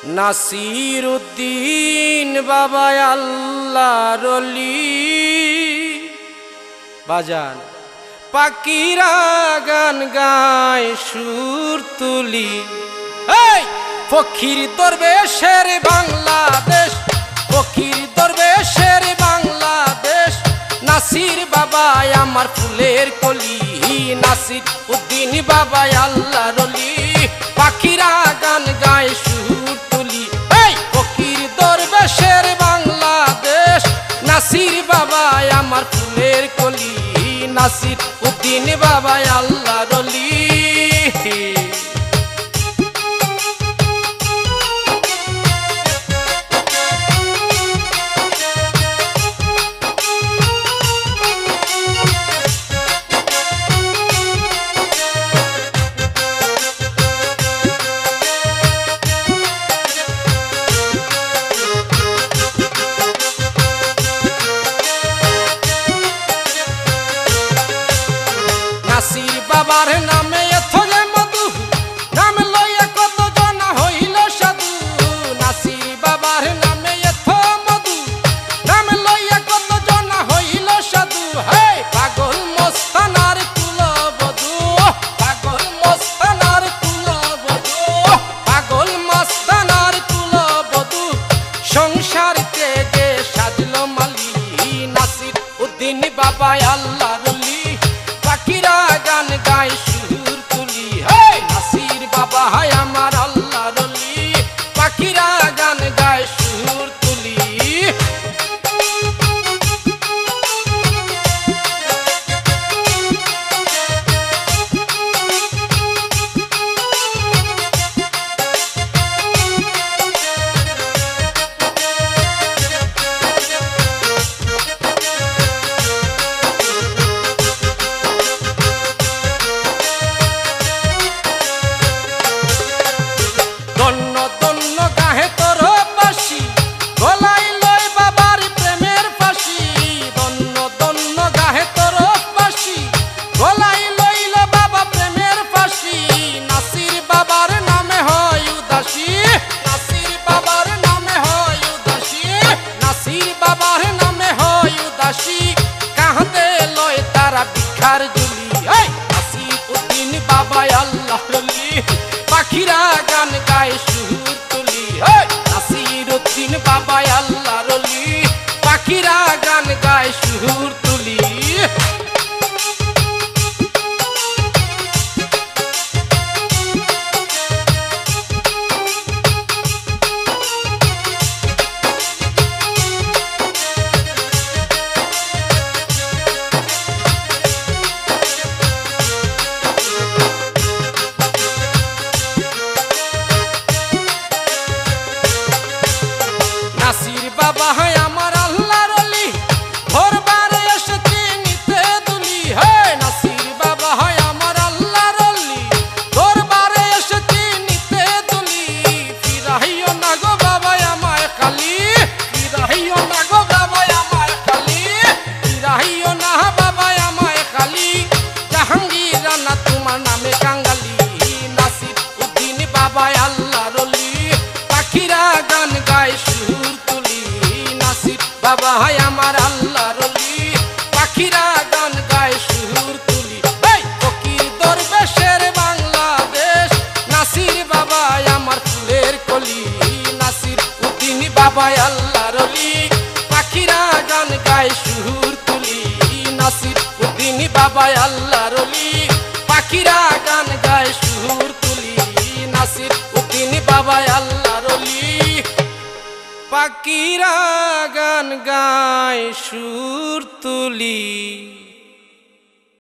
নাসির উদ্দিন বাবা আল্লাহর ওলি বাজান পাখিরা গান গায় সুর তুলি এই ফকির দরবেশের বাংলাদেশ ফকির দরবেশের বাংলাদেশ নাসির বাবা আমার ফুলের কলি নাসির উদ্দিন বাবা আল্লাহর ওলি পাখিরা গান গায় সুর তুলি এই ফকির দরবেশের বাংলাদেশ নাসির বাবা আমার ফুলের কলি নাসির উদ্দিন বাবা আল্লাহর ওলি নাসির বাবার নামে এথলে মধু নাম লইয়া কত জন হইল সাধু নাসির বাবার নামে এথ মধু নাম লইয়া কত জন হইল সাধু হে পাগল মস্তানার কুলবধূ পাগল মস্তানার কুলবধূ পাগল মস্তানার কুলবধূ সংসার তেজে সাজলো মালি নাসির উদ্দিন বাবা আল্লাহর ওলি পাখিরা গান গায় সুর তুলি হে নাসির বাবা হায় আমার আল্লাহর ওলি পাখিরা গান গায় সুর তুলি দন্ন দন্ন গাহে তোর বাসি গলায় লয় বাবার প্রেমের ফাঁসি দন্ন দন্ন গাহে তোর বাসি গলায় লইল বাবা প্রেমের ফাঁসি নাসির বাবার নামে হয় উদাসী নাসির বাবার নামে হয় উদাসী নাসির বাবার নামে হয় উদাসী কাঁদে লয় তারা ভিখার জুলি এই নাসির উদ্দিন বাবা আল্লাহর ওলি পাখিরা গান গায় সুর তুলি নাসির উদ্দিন বাবা আল্লাহর ওলি পাখিরা গান গায় সুর তুলি নাসির বাবা হায় আমার আল্লাহর ওলি ভোরবারে এসেছি নিতে দুলি হে নাসির বাবা হায় আমার আল্লাহর ওলি ভোরবারে এসেছি নিতে দুলি ফিরাইও না গো বাবা আমায় খালি ফিরাইও না গো বাবা আমায় খালি ফিরাইও না বাবা আমায় খালি জাহাঙ্গীর রানা তোমার নামে কাঙ্গালি নাসির উদ্দিন বাবা আল্লাহর ওলি পাখিরা গান গায় সুর তুলি নাসির বাবা হায় আমার আল্লাহর ওলি পাখিরা গান গায় সুর তুলি এই ফকির দরবেশের বাংলাদেশ নাসির বাবা আমার ফুলের কলি নাসির উদ্দিন বাবা আল্লাহর ওলি পাখিরা গান গায় সুর তুলি নাসির উদ্দিন বাবা আল্লাহর ওলি পাখিরা গান গায় সুর তুলি নাসির উদ্দিন বাবা আল্লাহর ওলি পাখিরা গান গায় সুর তুলি।